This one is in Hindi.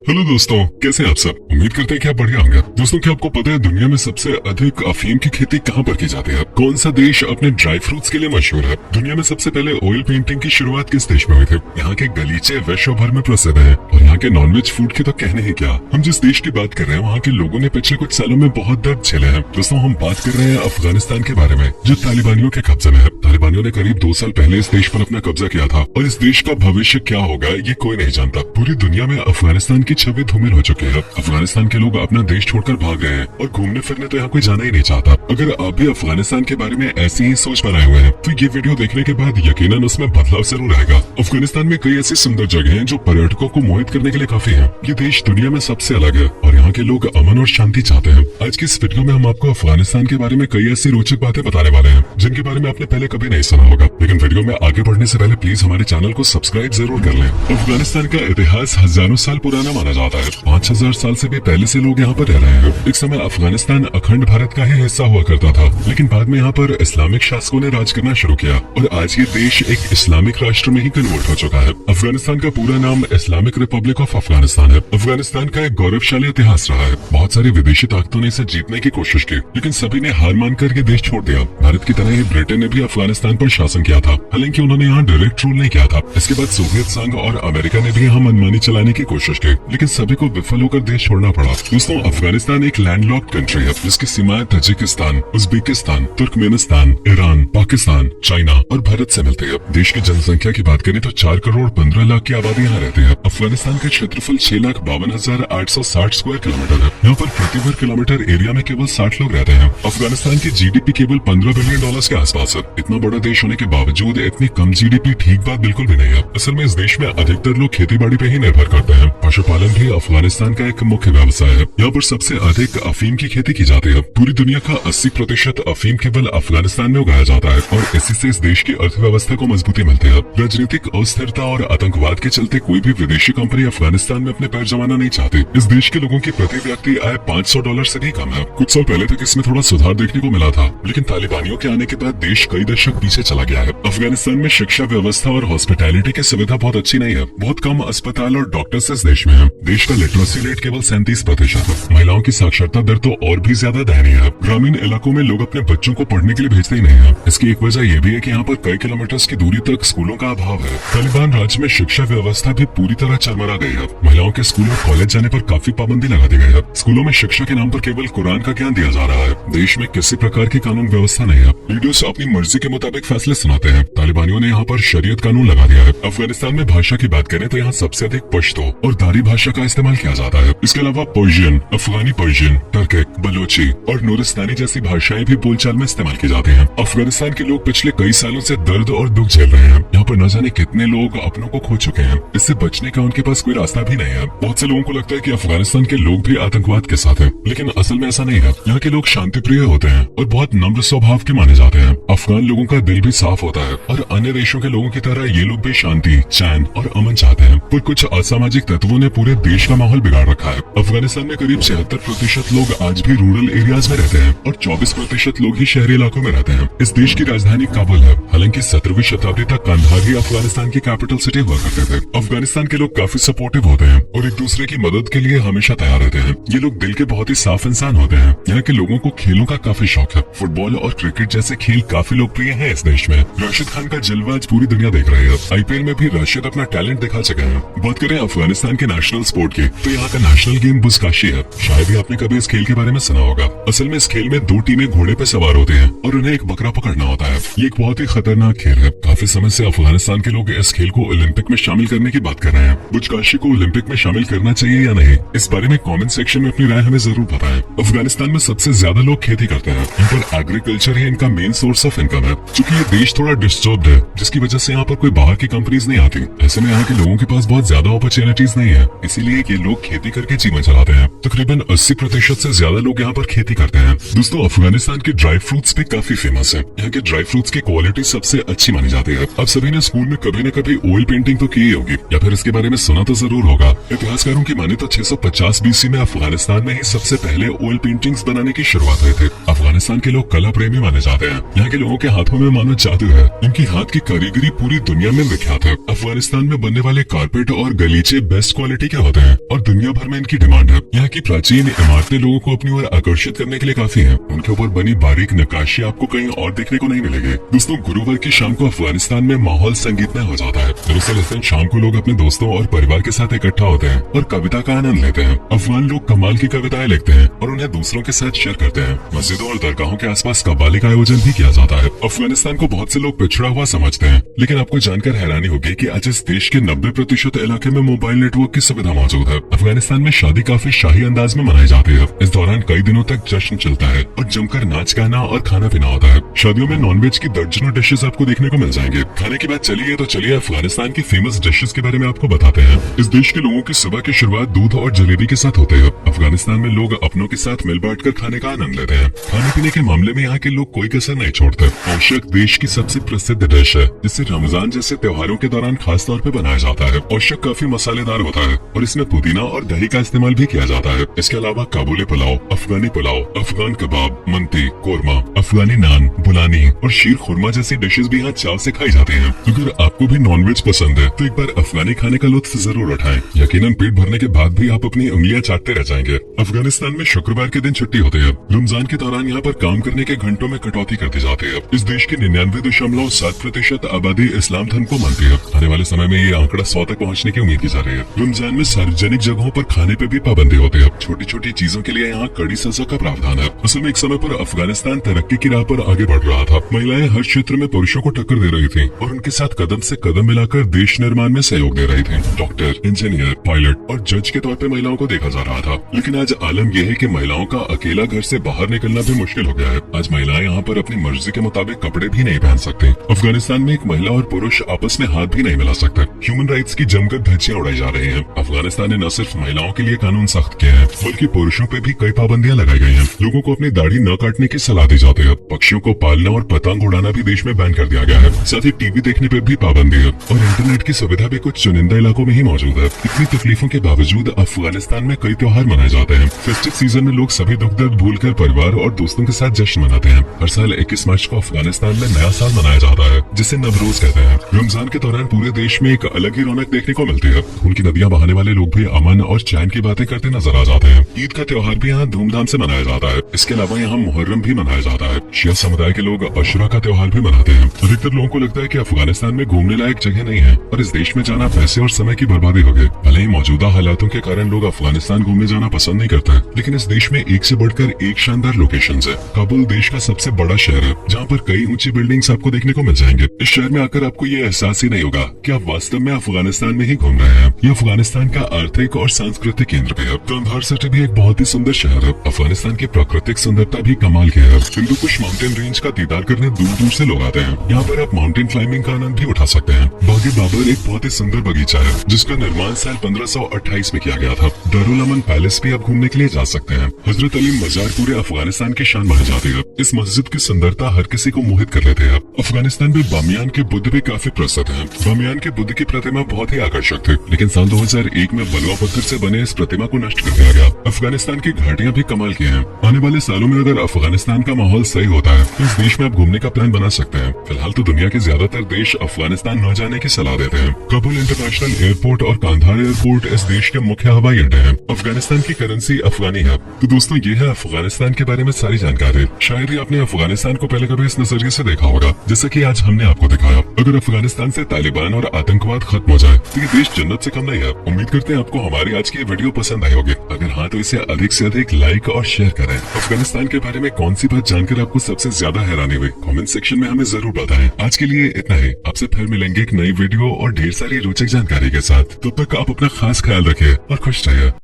हेलो दोस्तों, कैसे हैं आप सब। उम्मीद करते हैं कि आप बढ़िया होंगे। दोस्तों, क्या आपको पता है दुनिया में सबसे अधिक अफीम की खेती कहाँ पर की जाती है? कौन सा देश अपने ड्राई फ्रूट्स के लिए मशहूर है? दुनिया में सबसे पहले ऑयल पेंटिंग की शुरुआत किस देश में हुई थी? यहाँ के गलीचे विश्व भर में प्रसिद्ध हैं और यहाँ के नॉनवेज फूड की तो कहने ही क्या। हम जिस देश की बात कर रहे हैं वहाँ के लोगों ने पिछले कुछ सालों में बहुत दर्द झेले हैं। दोस्तों, हम बात कर रहे हैं अफगानिस्तान के बारे में, जो तालिबानियों के कब्जे में है। तालिबानियों ने करीब 2 साल पहले इस देश पर अपना कब्जा किया था और इस देश का भविष्य क्या होगा ये कोई नहीं जानता। पूरी दुनिया में अफगानिस्तान की छवि धूमिल हो चुकी है। अफगानिस्तान के लोग अपना देश छोड़कर भाग गए हैं और घूमने फिरने तो यहाँ कोई जाना ही नहीं चाहता। अगर आप भी अफगानिस्तान के बारे में ऐसी ही सोच बनाए हुए हैं तो ये वीडियो देखने के बाद यकीनन उसमें बदलाव जरूर आएगा। अफगानिस्तान में कई ऐसी सुंदर जगह हैं जो पर्यटकों को मोहित करने के लिए काफी है। ये देश दुनिया में सबसे अलग है और यहाँ के लोग अमन और शांति चाहते हैं। आज की इस वीडियो में हम आपको अफगानिस्तान के बारे में कई ऐसी रोचक बातें बताने वाले हैं जिनके बारे में आपने पहले कभी नहीं सुना होगा। लेकिन वीडियो में आगे बढ़ने से पहले प्लीज हमारे चैनल को सब्सक्राइब जरूर कर लें। अफगानिस्तान का इतिहास हजारों साल पुराना माना जाता है। 5000 साल से भी पहले से लोग यहाँ पर रह रहे हैं। एक समय अफगानिस्तान अखंड भारत का ही हिस्सा हुआ करता था, लेकिन बाद में यहाँ पर इस्लामिक शासकों ने राज करना शुरू किया और आज ये देश एक इस्लामिक राष्ट्र में ही कन्वर्ट हो चुका है। अफगानिस्तान का पूरा नाम इस्लामिक रिपब्लिक ऑफ अफगानिस्तान है। अफगानिस्तान का एक गौरवशाली इतिहास रहा है। बहुत सारी विदेशी ताकतों ने इसे जीतने की कोशिश की, लेकिन सभी ने हार मानकर ये देश छोड़ दिया। भारत की तरह ही ब्रिटेन ने भी अफगानिस्तान पर शासन किया था, हालांकि उन्होंने यहाँ डायरेक्ट रूल नहीं किया था। इसके बाद सोवियत संघ और अमेरिका ने भी यहाँ मनमानी चलाने की कोशिश की, लेकिन सभी को विफल होकर देश छोड़ना पड़ा। दोस्तों, अफगानिस्तान एक लैंडलॉक्ड कंट्री है जिसकी सीमाएं Tajikistan, Uzbekistan, Turkmenistan, Iran, Pakistan, China और भारत से मिलती है। देश की जनसंख्या की बात करें तो 4 करोड़ 15 लाख की आबादी यहाँ रहती है। अफगानिस्तान का क्षेत्रफल 6,52,860 स्क्वायर किलोमीटर है। यहाँ पर प्रति वर्ग किलोमीटर एरिया में केवल 60 लोग रहते हैं। अफगानिस्तान की जीडीपी केवल $15 बिलियन के आसपास है। इतना बड़ा देश होने के बावजूद इतनी कम जीडीपी ठीक बात बिल्कुल भी नहीं है। असल में इस देश में अधिकतर लोग खेती बाड़ी पे ही निर्भर करते हैं। पशुपालन भी अफगानिस्तान का एक मुख्य व्यवसाय है। यहाँ पर सबसे अधिक अफीम की खेती की जाती है। पूरी दुनिया का 80% अफीम केवल अफगानिस्तान में उगाया जाता है और इसी से इस देश की अर्थव्यवस्था को मजबूती मिलती है। राजनीतिक अस्थिरता और आतंकवाद के चलते कोई भी विदेशी कंपनी अफगानिस्तान में अपने पैर जमाना नहीं चाहती। इस देश के लोगों की प्रति व्यक्ति आय $500 से भी कम है। कुछ साल पहले तक इसमें थोड़ा सुधार देखने को मिला था, लेकिन तालिबानियों के आने के बाद देश कई दशक पीछे चला गया है। अफगानिस्तान में शिक्षा व्यवस्था और हॉस्पिटैलिटी की सुविधा बहुत अच्छी नहीं है। बहुत कम अस्पताल और डॉक्टर्स इस देश में है। देश का लिटरेसी रेट केवल 37% है। महिलाओं की साक्षरता दर तो और भी ज्यादा दयनीय है। ग्रामीण इलाकों में लोग अपने बच्चों को पढ़ने के लिए भेजते ही नहीं है। इसकी एक वजह यह भी है कि यहाँ पर कई किलोमीटर की दूरी तक स्कूलों का अभाव है। तालिबान राज्य में शिक्षा व्यवस्था भी पूरी तरह चरमरा गई है। महिलाओं के स्कूल और कॉलेज जाने पर काफी पाबंदी लगा दी गई है। स्कूलों में शिक्षा के नाम पर केवल कुरान का ज्ञान दिया जा रहा है। देश में किसी प्रकार की कानून व्यवस्था नहीं है। लीडर्स अपनी मर्जी के मुताबिक फैसले सुनाते हैं। तालिबानियों ने यहाँ पर शरीयत कानून लगा दिया है। अफगानिस्तान में भाषा की बात करें तो यहाँ सबसे अधिक पश्तो और दारी भाषा का इस्तेमाल किया जाता है। इसके अलावा पर्शियन, अफगानी पर्शियन, टर्किक, बलोची और नूरिस्तानी जैसी भाषाएं भी बोलचाल में इस्तेमाल की जाती हैं। अफगानिस्तान के लोग पिछले कई सालों से दर्द और दुख झेल रहे हैं। यहाँ पर न जाने कितने लोग अपनों को खो चुके हैं। इससे बचने का उनके पास कोई रास्ता भी नहीं है। बहुत से लोगों को लगता है कि अफगानिस्तान के लोग भी आतंकवाद के साथ हैं, लेकिन असल में ऐसा नहीं है। यहाँ के लोग शांति प्रिय होते हैं और बहुत नम्र स्वभाव के माने जाते हैं। अफगान लोगों का दिल भी साफ होता है और अन्य देशों के लोगों की तरह ये लोग भी शांति, चैन और अमन चाहते हैं। पर कुछ असामाजिक तत्वों ने पूरे देश का माहौल बिगाड़ रखा है। अफगानिस्तान में करीब 76% लोग आज भी रूरल एरियाज में रहते हैं और 24% लोग ही शहरी इलाकों में रहते हैं। इस देश की राजधानी काबुल है। हालांकि 17वीं शताब्दी तक कंधार ही अफगानिस्तान की कैपिटल सिटी हुआ करते थे। अफगानिस्तान के लोग काफी सपोर्टिव होते हैं और एक दूसरे की मदद के लिए हमेशा तैयार रहते हैं। ये लोग दिल के बहुत ही साफ इंसान होते हैं। यहाँ के लोगों को खेलों का काफी शौक है। फुटबॉल और क्रिकेट जैसे खेल काफी लोकप्रिय हैं इस देश में। राशिद खान का जलवा आज पूरी दुनिया देख रही है। आईपीएल में भी राशिद अपना टैलेंट दिखा चुके हैं। बात करें अफगानिस्तान के नेशनल स्पोर्ट की तो यहाँ का नेशनल गेम बुज़काशी है। शायद ही आपने कभी इस खेल के बारे में सुना होगा। असल में इस खेल में 2 टीमें घोड़े पे सवार होते हैं और उन्हें एक बकरा पकड़ना होता है। ये एक बहुत ही खतरनाक खेल है। काफी समय से अफगानिस्तान के लोग इस खेल को ओलंपिक में शामिल करने की बात कर रहे हैं। बुज़काशी को ओलंपिक में शामिल करना चाहिए या नहीं, इस बारे में कमेंट सेक्शन में अपनी राय हमें जरूर बताएं। अफगानिस्तान में सबसे ज्यादा लोग खेती करते हैं। यहाँ पर एग्रीकल्चर ही इनका मेन सोर्स ऑफ इनकम है। चूंकि ये देश थोड़ा डिस्टर्ब्ड है, जिसकी वजह से यहाँ पर कोई बाहर की कंपनीज नहीं आती। ऐसे में यहाँ के लोगों के पास बहुत ज्यादा अपॉर्चुनिटीज नहीं है, इसीलिए ये लोग खेती करके जीवन चलाते हैं। तकरीबन 80% से ज्यादा लोग यहाँ पर खेती करते हैं। दोस्तों, अफगानिस्तान के ड्राई फ्रूट्स भी काफी फेमस है। यहाँ के ड्राई फ्रूट्स की क्वालिटी सबसे अच्छी मानी जाती है। आप सभी ने स्कूल में कभी न कभी ऑयल पेंटिंग तो की ही होगी या फिर इसके बारे में सुना तो जरूर होगा। इतिहासकारों की माने तो 650 BC में अफगानिस्तान में ही सबसे पहले ऑयल पेंटिंग्स बनाने की शुरुआत हुई थी। अफगानिस्तान के लोग कला प्रेमी माने जाते हैं। यहाँ के लोगों के हाथों में मानो जादू है। इनकी हाथ की कारीगरी पूरी दुनिया में विख्यात है। अफगानिस्तान में बनने वाले कारपेट और गलीचे बेस्ट क्वालिटी ये क्या होते हैं और दुनिया भर में इनकी डिमांड है। यहाँ की प्राचीन इमारतें लोगों को अपनी ओर आकर्षित करने के लिए काफी हैं। उनके ऊपर बनी बारीक नक्काशी आपको कहीं और देखने को नहीं मिलेगी। दोस्तों, गुरुवार की शाम को अफगानिस्तान में माहौल संगीतमय हो जाता है। दरअसल इस दिन शाम को लोग अपने दोस्तों और परिवार के साथ इकट्ठा होते हैं और कविता का आनंद लेते हैं। अफगान लोग कमाल की कविताएं लिखते हैं और उन्हें दूसरों के साथ शेयर करते हैं। मस्जिदों और दरगाहों के आसपास कव्वाली का आयोजन भी किया जाता है। अफगानिस्तान को बहुत से लोग पिछड़ा हुआ समझते हैं, लेकिन आपको जानकर हैरानी होगी कि आज इस देश के 90% इलाके में मोबाइल नेटवर्क की सुविधा मौजूद है। अफगानिस्तान में शादी काफी शाही अंदाज में मनाई जाती है। इस दौरान कई दिनों तक जश्न चलता है और जमकर नाच गाना और खाना पीना होता है। शादियों में नॉनवेज की दर्जनों डिशेस आपको देखने को मिल जाएंगे। खाने की बात चलिए तो चलिए अफगानिस्तान की फेमस डिशेस के बारे में आपको बताते हैं। इस देश के लोगों की सुबह की शुरुआत दूध और जलेबी के साथ होते है। अफगानिस्तान में लोग अपनों के साथ मिल बांट कर खाने का आनंद लेते हैं। खाने पीने के मामले में यहाँ के लोग कोई कसर नहीं छोड़ते। औशक देश की सबसे प्रसिद्ध डिश है, जिसे रमजान जैसे त्योहारों के दौरान खास तौर पर बनाया जाता है। औशक काफी मसालेदार होता है और इसमें पुदीना और दही का इस्तेमाल भी किया जाता है। इसके अलावा काबुली पुलाव, अफगानी पुलाव, अफगान कबाब, मंती, कोरमा, अफगानी नान, बुलानी और शीर खुरमा जैसी डिशेस भी यहाँ चाव से खाई जाती हैं। अगर आपको भी नॉनवेज पसंद है तो एक बार अफगानी खाने का लुत्फ जरूर उठाएं। यकीनन पेट भरने के बाद भी आप अपनी उंगलियां चाटते रह जाएंगे। अफगानिस्तान में शुक्रवार के दिन छुट्टी होती है। रमजान के दौरान यहाँ पर काम करने के घंटों में कटौती कर दी जाती है। इस देश की 99.7% आबादी इस्लाम धर्म को मानती है। आने वाले समय में ये आंकड़ा 100 तक पहुँचने की उम्मीद की जा रही है। रमजान में सार्वजनिक जगहों पर खाने पे भी पाबंदी होती है। छोटी छोटी चीजों के लिए यहाँ कड़ी सजा का प्रावधान है। असल में एक समय पर अफगानिस्तान तरक्की की राह पर आगे बढ़ रहा था। महिलाएं हर क्षेत्र में पुरुषों को टक्कर दे रही थी और उनके साथ कदम से कदम मिलाकर देश निर्माण में सहयोग दे रही थी। डॉक्टर, इंजीनियर, पायलट और जज के तौर पे महिलाओं को देखा जा रहा था। लेकिन आज आलम यह है कि महिलाओं का अकेला घर से बाहर निकलना भी मुश्किल हो गया है। आज महिलाएं यहाँ पर अपनी मर्जी के मुताबिक कपड़े भी नहीं पहन सकती। अफगानिस्तान में एक महिला और पुरुष आपस में हाथ भी नहीं मिला सकते। ह्यूमन राइट्स की जमकर धज्जियां उड़ाई जा रही हैं। अफगानिस्तान ने न सिर्फ महिलाओं के लिए कानून सख्त किए हैं, बल्कि पुरुषों पे भी कई पाबंदियां लगाई गई हैं। लोगों को अपनी दाढ़ी न काटने की सलाह दी जाती है। पक्षियों को पालना और पतंग उड़ाना भी देश में बैन कर दिया गया है। साथ ही टीवी देखने पे भी पाबंदी है और इंटरनेट की सुविधा भी कुछ चुनिंदा इलाकों में ही मौजूद है। इतनी तकलीफों के बावजूद अफगानिस्तान में कई त्योहार मनाए जाते हैं। फेस्टिव सीजन में लोग सभी दुख दर्द भूलकर परिवार और दोस्तों के साथ जश्न मनाते हैं। हर साल 21 मार्च को अफगानिस्तान में नया साल मनाया जाता है, जिसे नवरोज कहते हैं। रमजान के दौरान पूरे देश में एक अलग ही रौनक देखने को मिलती है। खून की नदियां बहाने वाले लोग भी अमन और चैन की बातें करते नजर आ जाते हैं। ईद का त्योहार भी यहाँ धूमधाम से मनाया जाता है। इसके अलावा यहाँ मुहर्रम भी मनाया जाता है। शिया समुदाय के लोग अशुरा का त्योहार भी मनाते हैं। अधिकतर लोगों को लगता है कि अफगानिस्तान में घूमने लायक जगह नहीं है और इस देश में जाना पैसे और समय की बर्बादी होगी। भले ही मौजूदा हालातों के कारण लोग अफगानिस्तान घूमने जाना पसंद नहीं करते, लेकिन इस देश में एक से बढ़कर एक शानदार लोकेशंस है। काबुल देश का सबसे बड़ा शहर है, जहाँ पर कई ऊंची बिल्डिंग्स आपको देखने को मिल जाएंगे। इस शहर में आकर आपको ये एहसास ही नहीं होगा कि आप वास्तव में अफगानिस्तान में ही घूम रहे हैं। ये अफगानिस्तान का आर्थिक और सांस्कृतिक केंद्र भी है। कंधार सिटी भी एक बहुत ही सुंदर शहर है। अफगानिस्तान की प्राकृतिक सुंदरता भी कमाल की है। हिंदुकुश माउंटेन रेंज का दीदार करने दूर दूर से लोग आते हैं। यहाँ पर आप माउंटेन क्लाइंबिंग का आनंद भी उठा सकते हैं। बागे बाबर एक बहुत ही सुंदर बगीचा है, जिसका निर्माण साल 1528 में किया गया था। दारुल अमन पैलेस भी आप घूमने के लिए जा सकते हैं। हजरत अली मजार पूरे अफगानिस्तान की शान मानी जाती है। इस मस्जिद की सुंदरता हर किसी को मोहित कर लेते हैं। अफगानिस्तान में बामियान के बुद्ध भी काफी प्रसिद्ध हैं। बामियान के बुद्ध की प्रतिमा बहुत ही आकर्षक थी, लेकिन साल 2001 में बलुआ पत्थर से बने इस प्रतिमा को नष्ट कर दिया गया। अफगानिस्तान की घाटियां भी कमाल की हैं। आने वाले सालों में अगर अफगानिस्तान का माहौल सही होता है तो इस देश में आप घूमने का प्लान बना सकते हैं। फिलहाल तो दुनिया के ज्यादातर देश अफगानिस्तान न जाने की सलाह देते हैं। काबुल इंटरनेशनल एयरपोर्ट और कांधार एयरपोर्ट इस देश के मुख्य हवाई अड्डे हैं। अफगानिस्तान की करेंसी अफगानी है। तो दोस्तों, ये है अफगानिस्तान के बारे में सारी जानकारी। शायद ही आपने अफगानिस्तान को पहले कभी इस नजरिए से देखा होगा, जैसा कि आज हमने आपको दिखाया। अगर अफगानिस्तान से तालिबान और आतंकवाद खत्म हो जाए तो ये देश जन्नत से कम नहीं है। उम्मीद करते हैं आपको हमारी आज की वीडियो पसंद आई होगी। अगर हाँ तो इसे अधिक से अधिक लाइक और शेयर करें। अफगानिस्तान के बारे में कौन सी बात जानकर आपको सबसे ज्यादा हैरानी हुई, कमेंट सेक्शन में हमें जरूर बताएं। आज के लिए इतना ही। आपसे फिर मिलेंगे एक नई वीडियो और ढेर सारी रोचक जानकारी के साथ। तब तक आप अपना खास ख्याल रखें और खुश रहिए।